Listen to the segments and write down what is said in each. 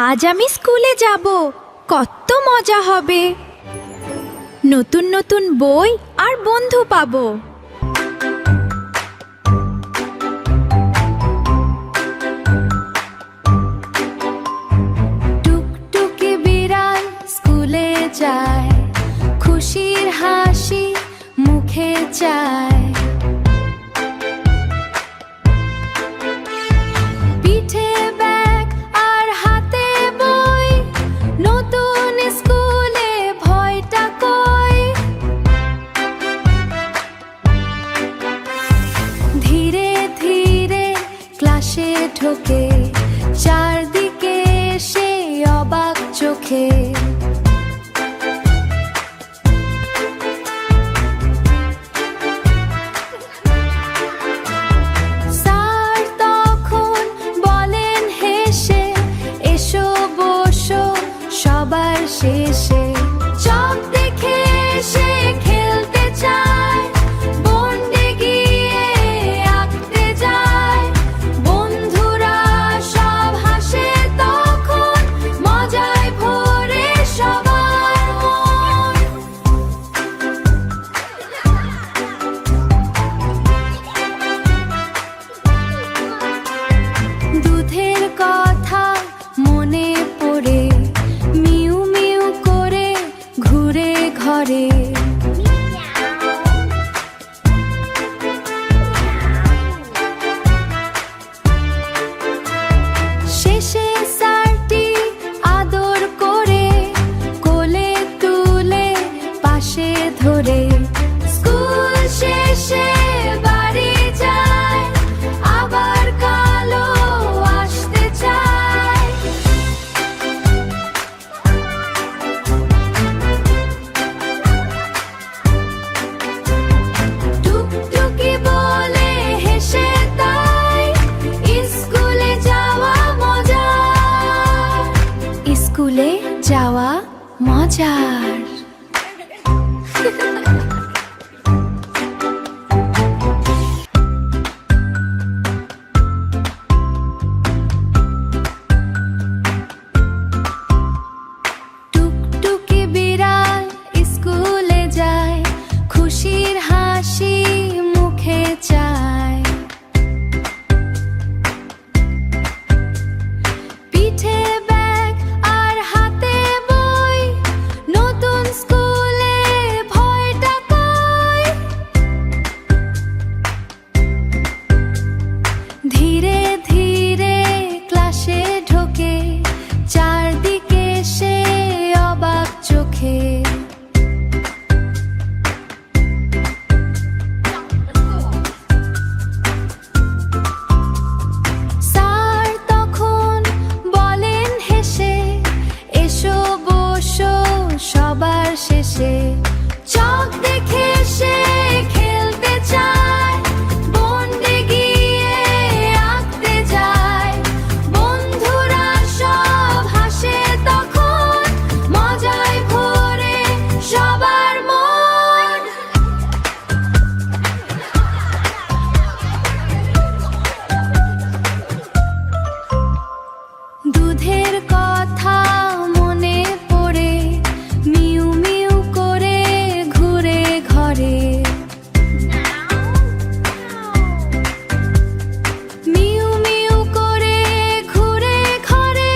আজ আমি স্কুলে যাব, কত মজা হবে। নতুন নতুন বই আর বন্ধু পাবো। টুকটুকে বিড়াল স্কুলে যায়, খুশির হাসি মুখে চায়। পিঠে ব্যাগ আর হাতে বই, নতুন স্কুলে ভয়টা কই। ধীরে ধীরে ক্লাসে ঢোকে, চারদিকে সে অবাক চোখে। স্যার তখন বলেন হেসে, এসো বসো সবার শেষে। চক দেখে সে খেলতে চায়, বন্ডে গিয়ে আঁকতে যায়। বন্ধুরা সব হাসে তখন, মজায় ভরে সবার মন। দুধের কথা মনে পড়ে, মিউ মিউ করে ঘুরে ঘরে। শেষে স্যারটি আদর করে, কোলে তুলে পাশে ধরে। স্কুল শেষে বাড়ি যায়, আবার কালো আসতে চায়। টুকটুকি বলে হেসে তাই, স্কুলে যাওয়া মজার। স্কুলে যাওয়া মজার। টুকটুকি বিড়াল স্কুলে যায়, খুশির হাসি মুখে চায়। পিঠে ব্যাগ আর হাতে বই, নতুন স্কুলে ভয়টা কই। ধীরে ধীরে ক্লাসে ঢোকে, চারদিকে সে অবাক চোখে। স্যার তখন বলেন হেসে, এসো বসো সবার শেষে। চক দেখে সে খেলতে চায়, বন্ডে গিয়ে আঁকতে যায়। বন্ধুরা সব হাসে তখন, মজায় ভরে সবার মন। দুধের কথা মনে পড়ে, মিউ মিউ করে ঘুরে ঘরে। মিউ মিউ করে ঘুরে ঘরে,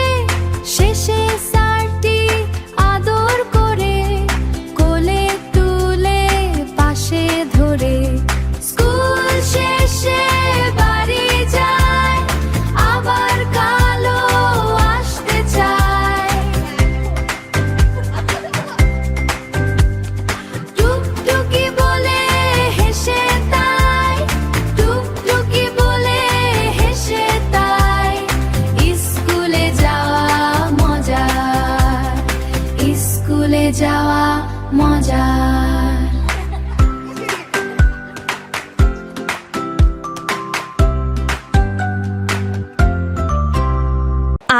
শেষে স্যারটি আদর করে, কোলে তুলে পাশে ধরে। স্কুল শেষে বাড়ি যায়, আবার কালো আসতে চায়। টুকটুকি বলে হেসে তাই, টুকটুকি বলে হেসে তাই। স্কুলে যাওয়া মজার, স্কুলে যাওয়া মজার।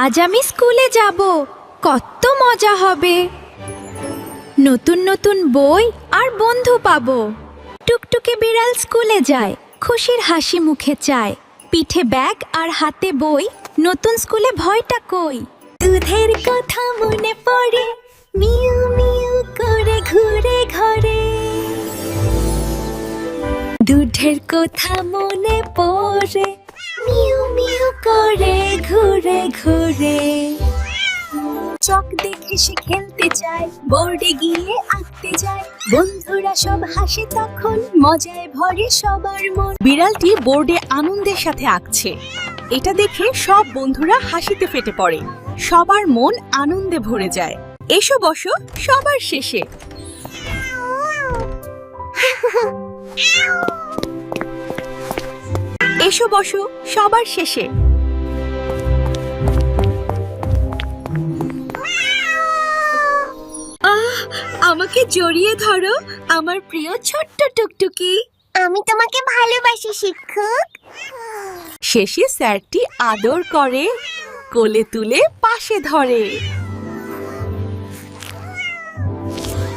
আজ আমি স্কুলে যাব, কত মজা হবে। নতুন নতুন বই আর বন্ধু পাবো। টুকটুকে বিড়াল স্কুলে যায়, খুশির হাসি মুখে চায়। পিঠে ব্যাগ আর হাতে বই, নতুন স্কুলে ভয়টা কই। দুধের কথা মনে পড়ে মিউ মিউ করে ঘুরে ঘরে দুধের কথা মনে পড়ে মিউ মিউ করে ঘুরে ঘুরে চক দেখে সে খেলতে চায় বোর্ডে গিয়ে আঁকতে যায় বন্ধুরা সব হাসে তখন মজায় ভরে সবার মন। বিড়ালটি বোর্ডে আনন্দের সাথে আঁকছে। এটা দেখে সব বন্ধুরা হাসিতে ফেটে পড়ে। সবার মন আনন্দে ভরে যায়। এসো বসো সবার শেষে। এসো বসো সবার শেষে। আমাকে জড়িয়ে ধরো আমার প্রিয় ছোট্ট টুকটুকি। আমি তোমাকে ভালোবাসি শিক্ষক। শেষে স্যারটি আদর করে কোলে তুলে পাশে ধরে।